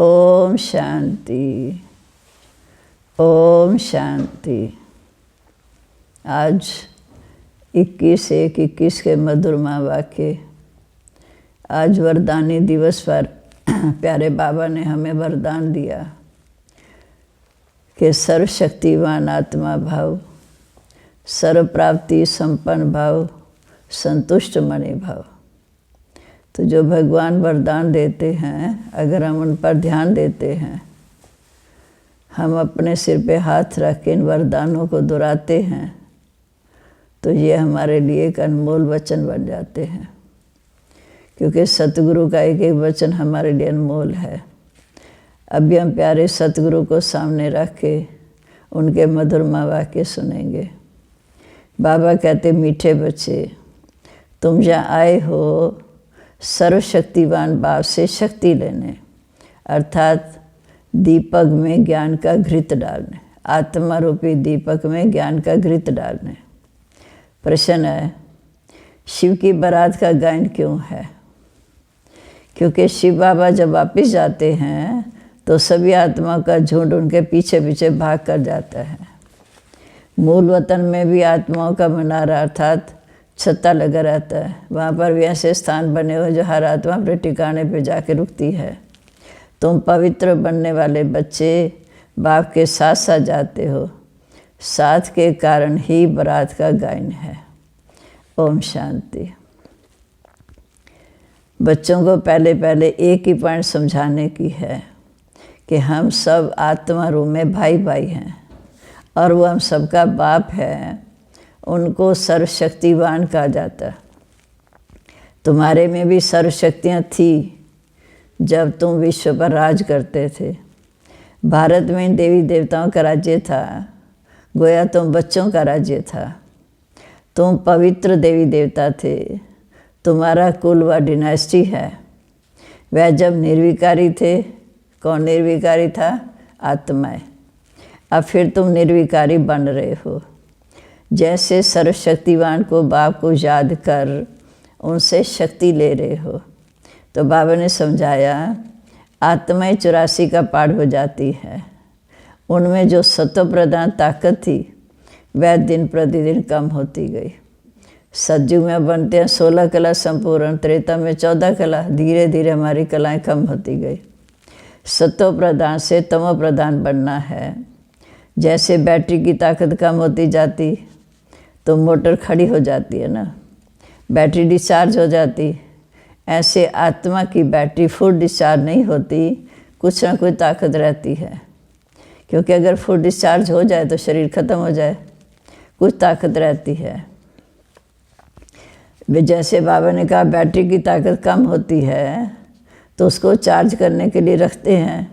ओम शांति, ओम शांति। आज 21/1/21 के मधुरमा वाक्य। आज वरदानी दिवस पर प्यारे बाबा ने हमें वरदान दिया कि सर्वशक्तिवान आत्मा भाव, सर्व प्राप्ति संपन्न भाव, संतुष्ट मणि भाव। तो जो भगवान वरदान देते हैं, अगर हम उन पर ध्यान देते हैं, हम अपने सिर पे हाथ रख के इन वरदानों को दोहराते हैं, तो ये हमारे लिए एक अनमोल वचन बन जाते हैं। क्योंकि सतगुरु का एक एक वचन हमारे लिए अनमोल है। अभी हम प्यारे सतगुरु को सामने रख के उनके मधुरमा वाक्य सुनेंगे। बाबा कहते, मीठे बच्चे, तुम जहाँ आए हो सर्वशक्तिवान बाप से शक्ति लेने, अर्थात दीपक में ज्ञान का घृत डालने, आत्मा रूपी दीपक में ज्ञान का घृत डालने। प्रश्न है, शिव की बारात का गायन क्यों है? क्योंकि शिव बाबा जब वापिस जाते हैं तो सभी आत्माओं का झुंड उनके पीछे पीछे भाग कर जाता है। मूल वतन में भी आत्माओं का भंडारा अर्थात छत्ता लगा रहता है। वहाँ पर भी ऐसे स्थान बने हुए जो हर आत्मा अपने ठिकाने पे जाके रुकती है। तुम पवित्र बनने वाले बच्चे बाप के साथ साथ जाते हो, साथ के कारण ही बारात का गायन है। ओम शांति। बच्चों को पहले एक ही पॉइंट समझाने की है कि हम सब आत्मा रूप में भाई भाई हैं और वो हम सबका बाप है। उनको सर्वशक्तिवान कहा जाता है। तुम्हारे में भी सर्वशक्तियाँ थी जब तुम विश्व पर राज करते थे। भारत में देवी देवताओं का राज्य था, गोया तुम बच्चों का राज्य था। तुम पवित्र देवी देवता थे। तुम्हारा कुल व डिनास्टी है। वह जब निर्विकारी थे, कौन निर्विकारी था? आत्माएं। अब फिर तुम निर्विकारी बन रहे हो। जैसे सर्वशक्तिवान को बाप को याद कर उनसे शक्ति ले रहे हो। तो बाबा ने समझाया, आत्माएं 84 का पाठ हो जाती है। उनमें जो सत्व प्रधान ताकत थी वह दिन प्रतिदिन कम होती गई। सतयुग में बनते हैं 16 कला संपूर्ण, त्रेता में 14 कला। धीरे धीरे हमारी कलाएं कम होती गई। सत्व प्रधान से तमो प्रधान बनना है। जैसे बैटरी की ताकत कम होती जाती तो मोटर खड़ी हो जाती है ना, बैटरी डिस्चार्ज हो जाती। ऐसे आत्मा की बैटरी फुल डिस्चार्ज नहीं होती, कुछ ना कुछ ताकत रहती है। क्योंकि अगर फुल डिस्चार्ज हो जाए तो शरीर ख़त्म हो जाए, कुछ ताकत रहती है। जैसे बाबा ने कहा बैटरी की ताकत कम होती है तो उसको चार्ज करने के लिए रखते हैं।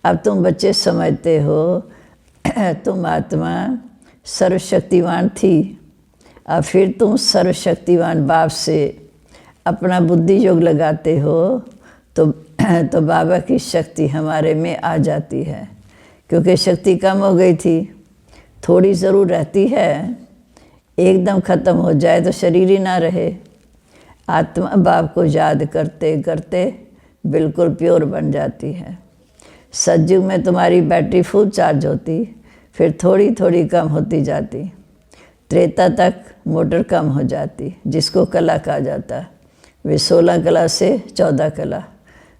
अब तुम बच्चे समझते हो तुम आत्मा सर्वशक्तिवान थी। अब फिर तुम सर्वशक्तिवान बाप से अपना बुद्धि योग लगाते हो तो बाबा की शक्ति हमारे में आ जाती है। क्योंकि शक्ति कम हो गई थी, थोड़ी ज़रूर रहती है। एकदम ख़त्म हो जाए तो शरीर ही ना रहे। आत्मा बाप को याद करते करते बिल्कुल प्योर बन जाती है। सतयुग में तुम्हारी बैटरी फुल चार्ज होती, फिर थोड़ी थोड़ी कम होती जाती। त्रेता तक मोटर कम हो जाती, जिसको कला कहा जाता है। वे 16 कला से 14 कला,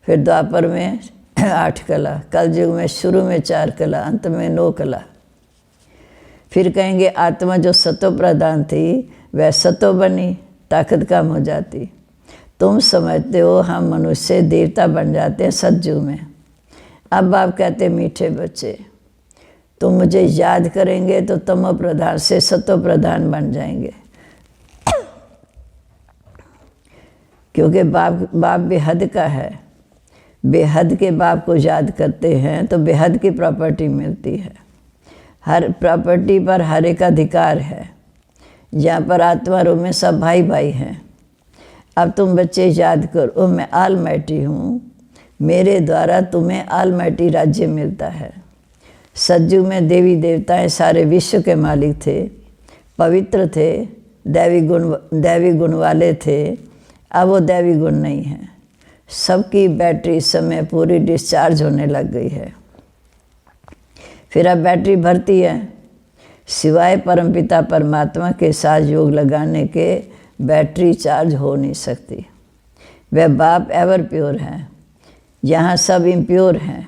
फिर द्वापर में 8 कला, कलयुग में शुरू में 4 कला, अंत में 9 कला। फिर कहेंगे आत्मा जो सत्व प्रधान थी वह सत्व बनी, ताकत कम हो जाती। तुम समझते हो हम मनुष्य देवता बन जाते हैं सतयुग में। अब आप कहते मीठे बच्चे, तुम मुझे याद करेंगे तो तमो प्रधान से सत्व प्रधान बन जाएंगे। क्योंकि बाप बेहद का है। बेहद के बाप को याद करते हैं तो बेहद की प्रॉपर्टी मिलती है। हर प्रॉपर्टी पर हर एक अधिकार है। जहाँ पर आत्मा रूप में सब भाई भाई हैं। अब तुम बच्चे याद करो, मैं ऑलमाइटी हूँ, मेरे द्वारा तुम्हें ऑलमाइटी राज्य मिलता है। सतयुग में देवी देवताएं सारे विश्व के मालिक थे, पवित्र थे, दैवी गुण वाले थे। अब वो दैवी गुण नहीं है। सबकी बैटरी इस समय पूरी डिस्चार्ज होने लग गई है। फिर अब बैटरी भरती है, सिवाय परमपिता परमात्मा के साथ योग लगाने के बैटरी चार्ज हो नहीं सकती। वह बाप एवर प्योर है, यहाँ सब इम्प्योर हैं।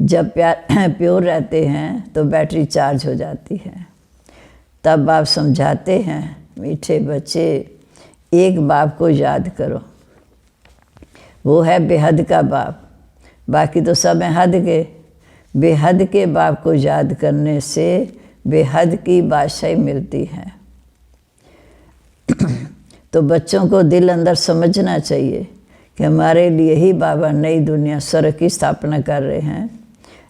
जब प्योर रहते हैं तो बैटरी चार्ज हो जाती है। तब बाप समझाते हैं, मीठे बच्चे एक बाप को याद करो, वो है बेहद का बाप, बाकी तो सब हैं हद के। बेहद के बाप को याद करने से बेहद की बादशाही मिलती है। तो बच्चों को दिल अंदर समझना चाहिए कि हमारे लिए ही बाबा नई दुनिया स्वर्ग की स्थापना कर रहे हैं।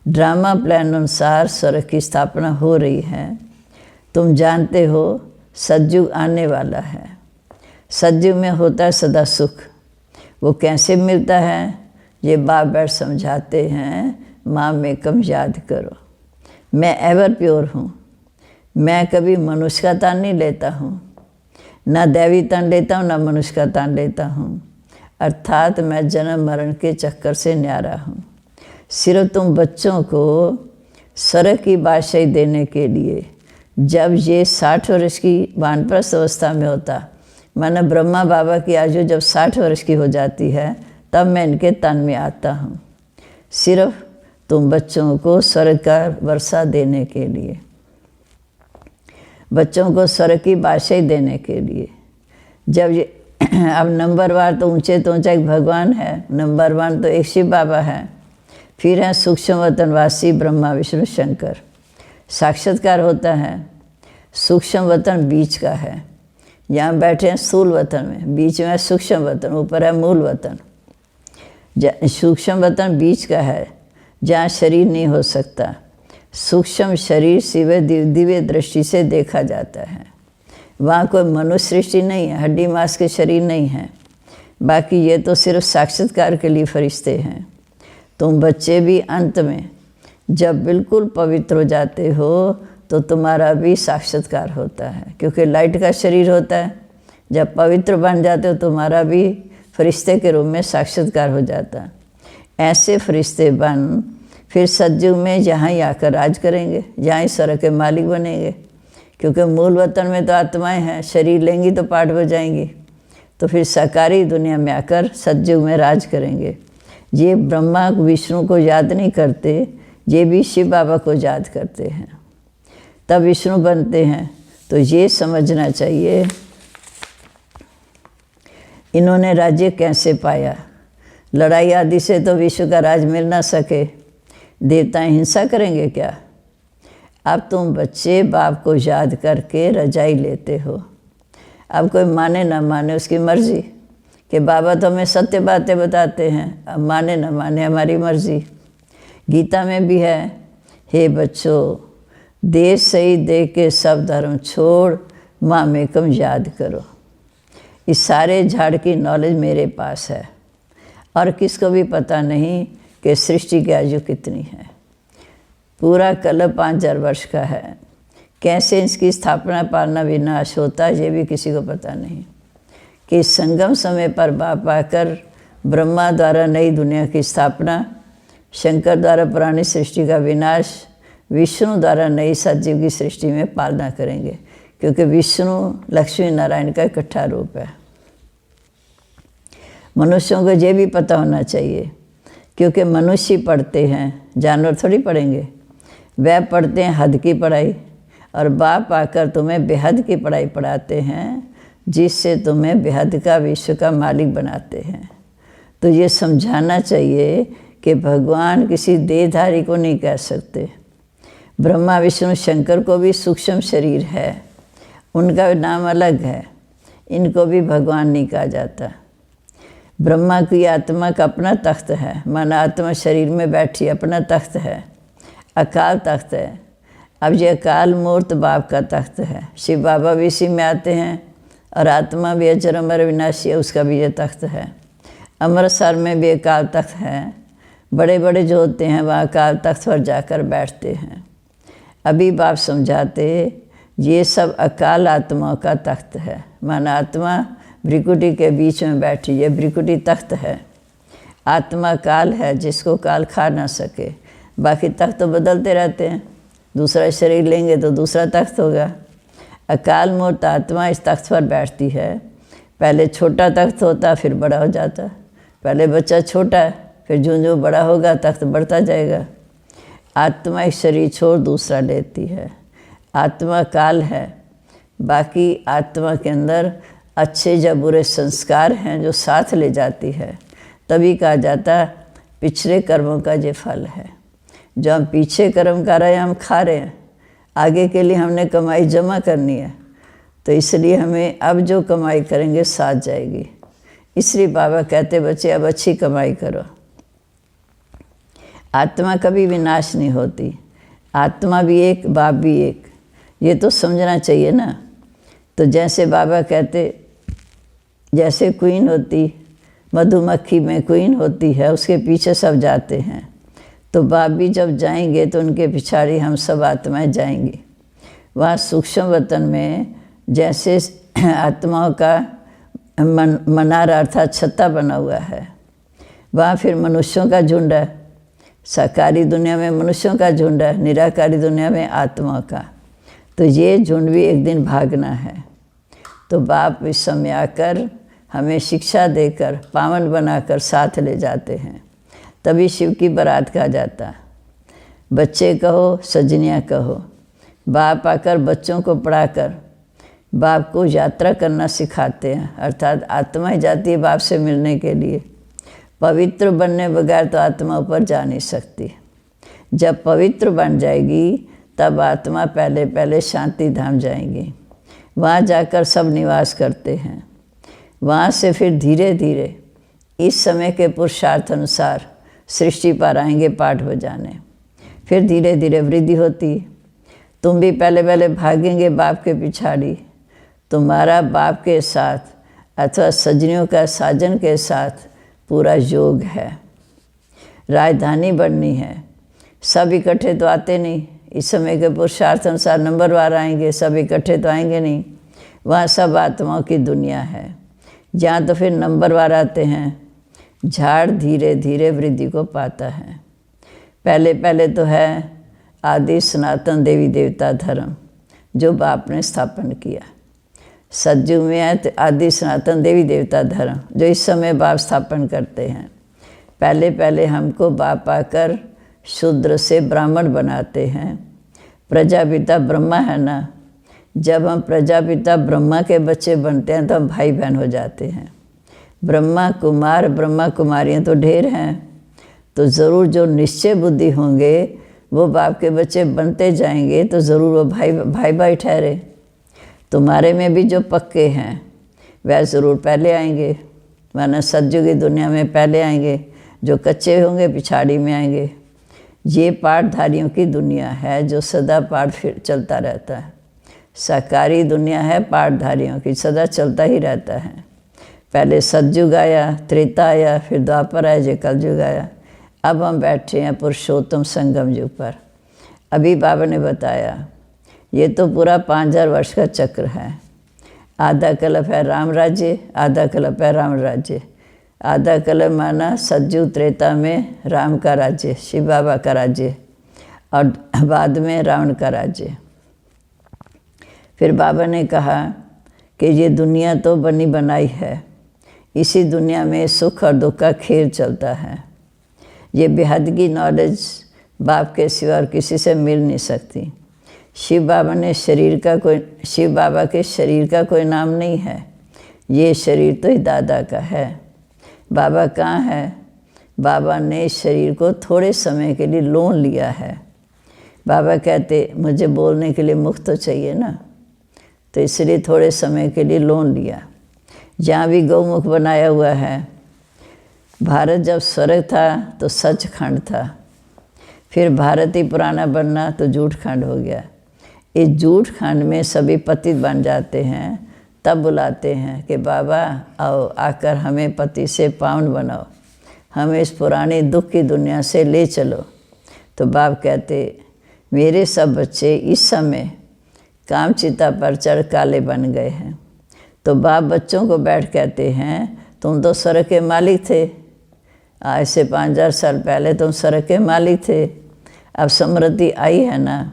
ड्रामा प्लान अनुसार स्वर्ग की स्थापना हो रही है। तुम जानते हो सतयुग आने वाला है। सतयुग में होता है सदा सुख। वो कैसे मिलता है, ये बाप बैठ समझाते हैं। माँ में कम याद करो, मैं एवर प्योर हूँ। मैं कभी मनुष्य का तान नहीं लेता हूँ, ना दैवी तान लेता हूँ, ना मनुष्य का तान लेता हूँ। अर्थात मैं जन्म मरण के चक्कर से न्यारा हूँ। सिर्फ तुम बच्चों को स्वर्ग की बादशाही देने के लिए, जब ये 60 वर्ष की वानप्रस्थ अवस्था में होता, माना ब्रह्मा बाबा की आयु जब 60 वर्ष की हो जाती है, तब मैं इनके तन में आता हूँ। सिर्फ तुम बच्चों को स्वर्ग का वर्षा देने के लिए, बच्चों को स्वर्ग की बादशाही देने के लिए। जब ये अब नंबर वार तो ऊंचे तो ऊंचा एक भगवान है, नंबर 1 तो एक शिव बाबा है, फिर हैं सूक्ष्म वतनवासी ब्रह्मा विष्णु शंकर। साक्षात्कार होता है। सूक्ष्म वतन बीच का है, यहाँ बैठे हैं स्थूल वतन में, बीच में है सूक्ष्म वतन, ऊपर है मूल वतन। सूक्ष्म वतन बीच का है, जहाँ शरीर नहीं हो सकता। सूक्ष्म शरीर सिवा दिव्य दृष्टि से देखा जाता है। वहाँ कोई मनुष्य सृष्टि नहीं है, हड्डी मांस के शरीर नहीं है। बाकी ये तो सिर्फ साक्षात्कार के लिए फरिश्ते हैं। तुम बच्चे भी अंत में जब बिल्कुल पवित्र हो जाते हो तो तुम्हारा भी साक्षात्कार होता है, क्योंकि लाइट का शरीर होता है। जब पवित्र बन जाते हो तुम्हारा भी फरिश्ते के रूप में साक्षात्कार हो जाता है। ऐसे फरिश्ते बन फिर सतयुग में यहाँ ही आकर राज करेंगे, यहाँ ही स्वर्ग के मालिक बनेंगे। क्योंकि मूल वतन में तो आत्माएं हैं, शरीर लेंगी तो पाठ बजाएंगी, तो फिर साकारी दुनिया में आकर सतयुग में राज करेंगे। ये ब्रह्मा विष्णु को याद नहीं करते, ये भी शिव बाबा को याद करते हैं, तब विष्णु बनते हैं। तो ये समझना चाहिए इन्होंने राज्य कैसे पाया। लड़ाई आदि से तो विश्व का राज मिल ना सके, देवताएं हिंसा करेंगे क्या। अब तुम बच्चे बाप को याद करके रजाई लेते हो। अब कोई माने ना माने उसकी मर्जी, कि बाबा तो हमें सत्य बातें बताते हैं, अब माने ना माने हमारी मर्जी। गीता में भी है, हे बच्चों देश सही दे के सब धर्म छोड़, माँ में कम याद करो। इस सारे झाड़ की नॉलेज मेरे पास है, और किसको भी पता नहीं कि सृष्टि की आयु कितनी है। पूरा कल्प 5000 वर्ष का है। कैसे इसकी स्थापना पालना विनाश होता है ये भी किसी को पता नहीं। कि संगम समय पर बाप आकर ब्रह्मा द्वारा नई दुनिया की स्थापना, शंकर द्वारा पुरानी सृष्टि का विनाश, विष्णु द्वारा नई सतयुग की सृष्टि में पालना करेंगे। क्योंकि विष्णु लक्ष्मी नारायण का इकट्ठा रूप है। मनुष्यों को ये भी पता होना चाहिए, क्योंकि मनुष्य पढ़ते हैं, जानवर थोड़ी पढ़ेंगे। वह पढ़ते हैं हद की पढ़ाई, और बाप आकर तुम्हें बेहद की पढ़ाई पढ़ाते हैं, जिससे तुम्हें बेहद का विश्व का मालिक बनाते हैं। तो ये समझाना चाहिए कि भगवान किसी देहधारी को नहीं कह सकते। ब्रह्मा विष्णु शंकर को भी सूक्ष्म शरीर है, उनका नाम अलग है, इनको भी भगवान नहीं कहा जाता। ब्रह्मा की आत्मा का अपना तख्त है, माना आत्मा शरीर में बैठी अपना तख्त है, अकाल तख्त है। अब ये अकाल मूर्त बाप का तख्त है। शिव बाबा भी इसी में आते हैं, और आत्मा भी अजर अमर विनाशी है, उसका भी ये तख्त है। अमृतसर में भी अकाल तख्त है। बड़े बड़े जो होते हैं वहाँ अकाल तख्त पर जाकर बैठते हैं। अभी बाप समझाते ये सब अकाल आत्माओं का तख्त है, माना आत्मा भ्रिकुटी के बीच में बैठी, ये भ्रिकुटी तख्त है। आत्मा काल है जिसको काल खा ना सके। बाकी तख्त तो बदलते रहते हैं, दूसरा शरीर लेंगे तो दूसरा तख्त होगा। अकाल मूर्त आत्मा इस तख्त पर बैठती है। पहले छोटा तख्त होता, फिर बड़ा हो जाता। पहले बच्चा छोटा है, फिर जो बड़ा होगा तख्त बढ़ता जाएगा। आत्मा एक शरीर छोड़ दूसरा लेती है। आत्मा काल है। बाकी आत्मा के अंदर अच्छे या बुरे संस्कार हैं जो साथ ले जाती है। तभी कहा जाता है पिछले कर्मों का ये फल है। जो हम पीछे कर्म कर रहे हैं हम खा रहे हैं, आगे के लिए हमने कमाई जमा करनी है, तो इसलिए हमें अब जो कमाई करेंगे साथ जाएगी। इसलिए बाबा कहते बच्चे अब अच्छी कमाई करो। आत्मा कभी विनाश नहीं होती। आत्मा भी एक, बाप भी एक, ये तो समझना चाहिए ना। तो जैसे बाबा कहते, जैसे क्वीन होती, मधुमक्खी में क्वीन होती है, उसके पीछे सब जाते हैं। तो बाप भी जब जाएंगे तो उनके पिछाड़ी हम सब आत्माएं जाएंगी। वहाँ सूक्ष्म वतन में जैसे आत्माओं का मनारा अर्थात छत्ता बना हुआ है, वहाँ फिर मनुष्यों का झुंड है। साकारी दुनिया में मनुष्यों का झुंड है, निराकारी दुनिया में आत्माओं का। तो ये झुंड भी एक दिन भागना है। तो बाप इस समय आकर हमें शिक्षा देकर पावन बनाकर साथ ले जाते हैं। तभी शिव की बारात कहा जाता है। बच्चे कहो, सजनियाँ कहो, बाप आकर बच्चों को पढ़ाकर बाप को यात्रा करना सिखाते हैं। अर्थात आत्मा ही जाती है बाप से मिलने के लिए। पवित्र बनने बगैर तो आत्मा ऊपर जा नहीं सकती। जब पवित्र बन जाएगी तब आत्मा पहले पहले शांति धाम जाएंगी। वहाँ जाकर सब निवास करते हैं। वहाँ से फिर धीरे धीरे इस समय के पुरुषार्थ अनुसार सृष्टि पर आएंगे पाठ बजाने। फिर धीरे धीरे वृद्धि होती। तुम भी पहले पहले भागेंगे बाप के पिछाड़ी। तुम्हारा बाप के साथ अथवा सजनियों का साजन के साथ पूरा योग है। राजधानी बननी है। सब इकट्ठे तो आते नहीं। इस समय के पुरुषार्थ अनुसार नंबरवार आएंगे, सब इकट्ठे तो आएंगे नहीं। वहाँ सब आत्माओं की दुनिया है। जहाँ तो फिर नंबरवार आते हैं। झाड़ धीरे धीरे वृद्धि को पाता है। पहले पहले तो है आदि सनातन देवी देवता धर्म जो बाप ने स्थापन किया। सतयुग में है तो आदि सनातन देवी देवता धर्म जो इस समय बाप स्थापन करते हैं। पहले पहले हमको बाप आकर शूद्र से ब्राह्मण बनाते हैं। प्रजापिता ब्रह्मा है ना। जब हम प्रजापिता ब्रह्मा के बच्चे बनते हैं तो हम भाई बहन हो जाते हैं। ब्रह्मा कुमार ब्रह्मा कुमारियाँ तो ढेर हैं। तो ज़रूर जो निश्चय बुद्धि होंगे वो बाप के बच्चे बनते जाएंगे, तो ज़रूर वो भाई भाई ठहरे। तुम्हारे में भी जो पक्के हैं वह ज़रूर पहले आएंगे, वरना सतयुगी दुनिया में पहले आएंगे। जो कच्चे होंगे पिछाड़ी में आएंगे। ये पाठधारियों की दुनिया है जो सदा पाठ फिर चलता रहता है। साकारी दुनिया है पाठधारियों की, सदा चलता ही रहता है। पहले सतयुग आया, त्रेता आया, फिर द्वापर आया, जो कलयुग आया। अब हम बैठे हैं पुरुषोत्तम संगम युग पर। अभी बाबा ने बताया ये तो पूरा 5000 वर्ष का चक्र है। आधा कल्प है राम राज्य, आधा कल्प है रावण राज्य। आधा कल्प माना सतयुग त्रेता में राम का राज्य, शिव बाबा का राज्य, और बाद में रावण का राज्य। फिर बाबा ने कहा कि ये दुनिया तो बनी बनाई है। इसी दुनिया में सुख और दुख का खेल चलता है। ये बेहद की नॉलेज बाप के सिवा और किसी से मिल नहीं सकती। शिव बाबा के शरीर का कोई नाम नहीं है। ये शरीर तो ही दादा का है। बाबा कहाँ है? बाबा ने इस शरीर को थोड़े समय के लिए लोन लिया है। बाबा कहते मुझे बोलने के लिए मुख तो चाहिए ना, तो इसलिए थोड़े समय के लिए लोन लिया। जहाँ भी गौमुख बनाया हुआ है। भारत जब स्वर्ग था तो सचखंड था। फिर भारत ही पुराना बनना तो झूठखंड हो गया। इस झूठखंड में सभी पतित बन जाते हैं। तब बुलाते हैं कि बाबा आओ, आकर हमें पति से पावन बनाओ, हमें इस पुरानी दुख की दुनिया से ले चलो। तो बाप कहते मेरे सब बच्चे इस समय कामचिता पर चढ़ काले बन गए हैं। तो बाप बच्चों को बैठ कहते हैं तुम तो स्वर्ग के मालिक थे, आज से 5000 साल पहले तुम सड़क के मालिक थे। अब समृद्धि आई है ना,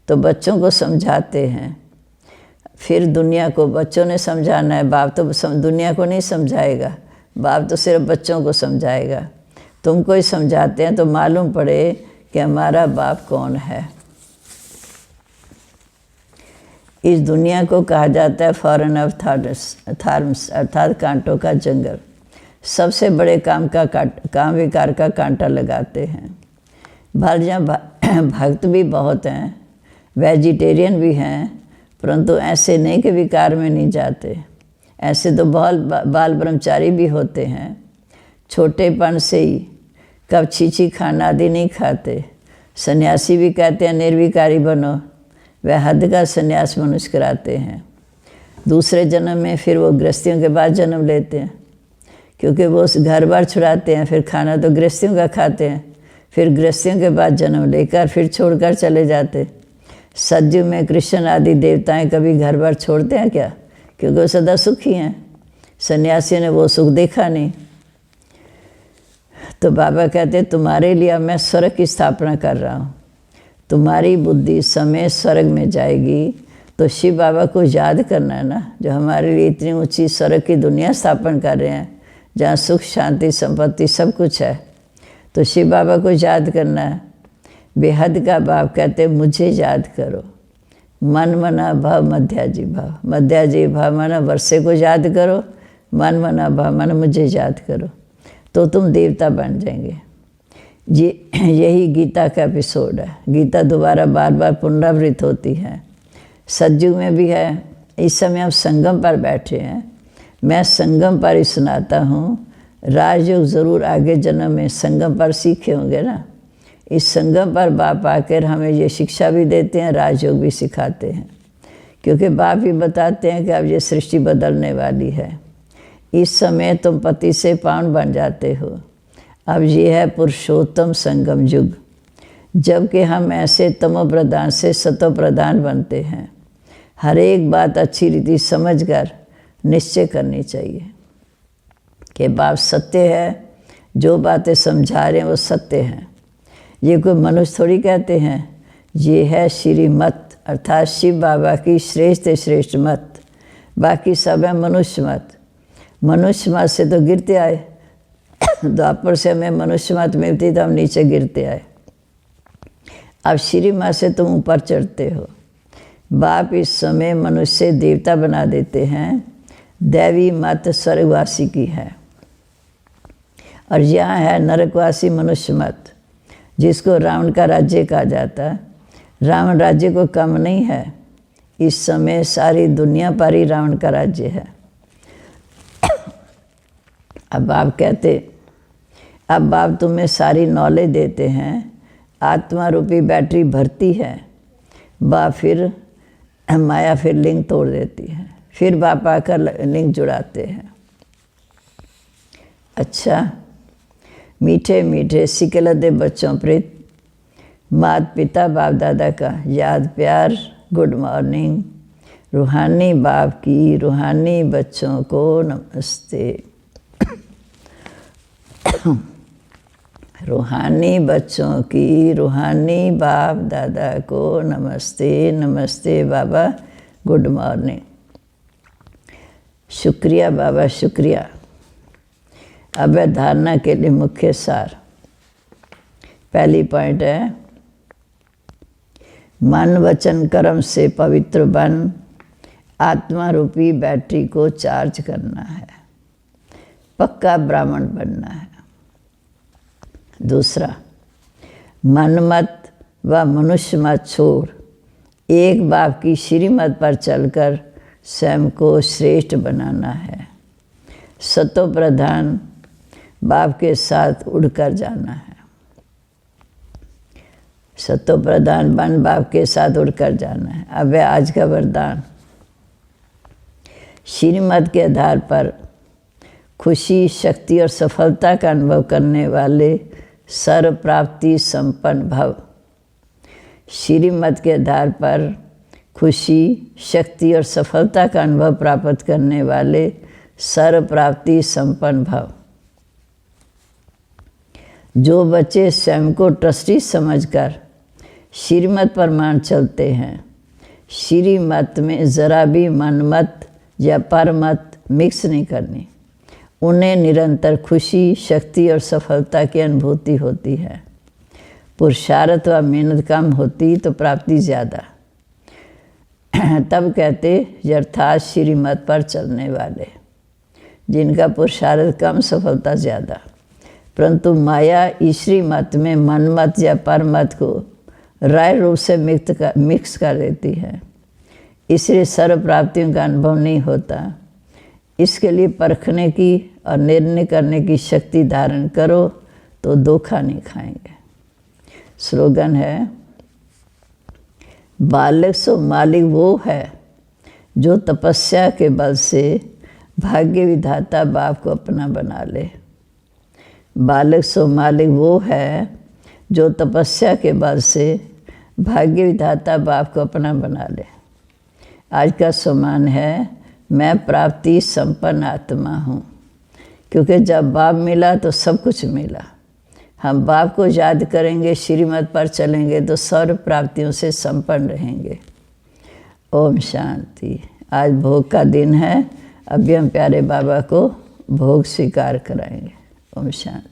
तो बच्चों को समझाते हैं। फिर दुनिया को बच्चों ने समझाना है, बाप तो दुनिया को नहीं समझाएगा, बाप तो सिर्फ बच्चों को समझाएगा। तुमको ही समझाते हैं तो मालूम पड़े कि हमारा बाप कौन है। इस दुनिया को कहा जाता है फॉरेन ऑफ थॉर्म्स अर्थात कांटों का जंगल। सबसे बड़े काम विकार का कांटा लगाते हैं। भक्त भी बहुत हैं, वेजिटेरियन भी हैं, परंतु ऐसे नहीं कि विकार में नहीं जाते। ऐसे तो बहुत बाल ब्रह्मचारी भी होते हैं, छोटेपन से ही कब छीछी खाना आदि नहीं खाते। सन्यासी भी कहते हैं निर्विकारी बनो, वह हद का सन्यास मनुष्य कराते हैं। दूसरे जन्म में फिर वो गृहस्थियों के बाद जन्म लेते हैं, क्योंकि वो घर बार छुड़ाते हैं, फिर खाना तो गृहस्थियों का खाते हैं, फिर गृहस्थियों के बाद जन्म लेकर फिर छोड़कर चले जाते। सतयुग में कृष्ण आदि देवताएं कभी घर बार छोड़ते हैं क्या? क्योंकि वो सदा सुखी हैं। सन्यासियों ने वो सुख देखा नहीं। तो बाबा कहते हैं तुम्हारे लिए मैं स्वर्ग की स्थापना कर रहा हूँ। तुम्हारी बुद्धि समय स्वर्ग में जाएगी तो शिव बाबा को याद करना है ना, जो हमारे लिए इतनी ऊंची स्वर्ग की दुनिया स्थापन कर रहे हैं, जहाँ सुख शांति संपत्ति सब कुछ है। तो शिव बाबा को याद करना है। बेहद का बाप कहते मुझे याद करो। मन मना भाव मध्याजी भाव, मध्याजी भाव माना वर्षे को याद करो, मन मना भाव माना मुझे याद करो, तो तुम देवता बन जाएंगे। यही गीता का एपिसोड है। गीता दोबारा बार बार पुनरावृत्त होती है। सतयुग में भी है। इस समय हम संगम पर बैठे हैं, मैं संगम पर ही सुनाता हूँ। राजयोग ज़रूर आगे जन्म में संगम पर सीखे होंगे ना। इस संगम पर बाप आकर हमें ये शिक्षा भी देते हैं, राजयोग भी सिखाते हैं, क्योंकि बाप भी बताते हैं कि अब ये सृष्टि बदलने वाली है। इस समय तुम पति से पावन बन जाते हो। अब ये है पुरुषोत्तम संगम युग, जबकि हम ऐसे तमो प्रधान से सतो प्रधान बनते हैं। हर एक बात अच्छी रीति समझकर निश्चय करनी चाहिए कि बाप सत्य है, जो बातें समझा रहे हैं वो सत्य हैं। ये कोई मनुष्य थोड़ी कहते हैं, ये है श्रीमत अर्थात शिव बाबा की श्रेष्ठ श्रेष्ठ मत। बाकी सब है मनुष्य मत। मनुष्य मत से तो गिरते आए, द्वापर से हमें मनुष्य मत मिलती तो हम नीचे गिरते आए। अब श्री मत से तुम ऊपर चढ़ते हो। बाप इस समय मनुष्य से देवता बना देते हैं। दैवी मत स्वर्गवासी की है, और यहाँ है नरकवासी मनुष्य मत, जिसको रावण का राज्य कहा जाता है। रावण राज्य को कम नहीं है। इस समय सारी दुनिया पर ही रावण का राज्य है। अब बाप कहते, अब बाप तुम्हें सारी नॉलेज देते हैं। आत्मा रूपी बैटरी भरती है, बाप फिर माया फिर लिंक तोड़ देती है, फिर बाप आकर लिंक जुड़ाते हैं। अच्छा, मीठे मीठे सिकलदे बच्चों प्रीत माता पिता बाप दादा का याद प्यार, गुड मॉर्निंग। रूहानी बाप की रूहानी बच्चों को नमस्ते। रूहानी बच्चों की रूहानी बाप दादा को नमस्ते। नमस्ते बाबा, गुड मॉर्निंग। शुक्रिया बाबा, शुक्रिया। अब धारणा के लिए मुख्य सार। पहली पॉइंट है, मन वचन कर्म से पवित्र बन आत्मा रूपी बैटरी को चार्ज करना है, पक्का ब्राह्मण बनना है। दूसरा, मनमत व मनुष्य मत छोड़ एक बाप की श्रीमत पर चलकर स्वयं को श्रेष्ठ बनाना है। सतो प्रधान बाप के साथ उड़कर जाना है। सतो प्रधान बन बाप के साथ उड़कर जाना है। अब है आज का वरदान। श्रीमत के आधार पर खुशी, शक्ति और सफलता का अनुभव करने वाले सर्व प्राप्ति संपन्न भव। श्रीमत के आधार पर खुशी, शक्ति और सफलता का अनुभव प्राप्त करने वाले सर्व प्राप्ति संपन्न भव। जो बच्चे स्वयं को ट्रस्टी समझकर श्रीमत पर मान चलते हैं, श्रीमत में ज़रा भी मनमत या परमत मिक्स नहीं करनी, उन्हें निरंतर खुशी, शक्ति और सफलता की अनुभूति होती है। पुरुषार्थ व मेहनत कम होती तो प्राप्ति ज़्यादा। तब कहते यथार्थ श्रीमत पर चलने वाले, जिनका पुरुषार्थ कम, सफलता ज़्यादा। परंतु माया ईश्वरी मत में मनमत या परमत को राय रूप से मिक्स कर देती है, इसलिए सर्व प्राप्तियों का अनुभव नहीं होता। इसके लिए परखने की और निर्णय करने की शक्ति धारण करो तो धोखा नहीं खाएंगे। स्लोगन है, बालक सो मालिक वो है जो तपस्या के बल से भाग्य विधाता बाप को अपना बना ले। बालक सो मालिक वो है जो तपस्या के बल से भाग्य विधाता बाप को अपना बना ले। आज का सम्मान है, मैं प्राप्ति संपन्न आत्मा हूँ, क्योंकि जब बाप मिला तो सब कुछ मिला। हम बाप को याद करेंगे, श्रीमत पर चलेंगे तो सर्व प्राप्तियों से संपन्न रहेंगे। ओम शांति। आज भोग का दिन है, अभी हम प्यारे बाबा को भोग स्वीकार कराएंगे। ओम शांति।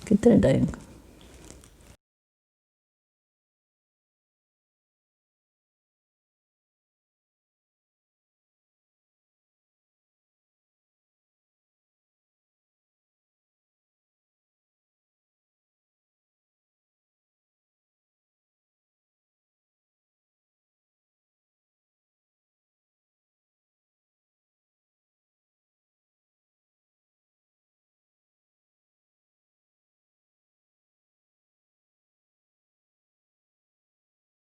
कितने टाइम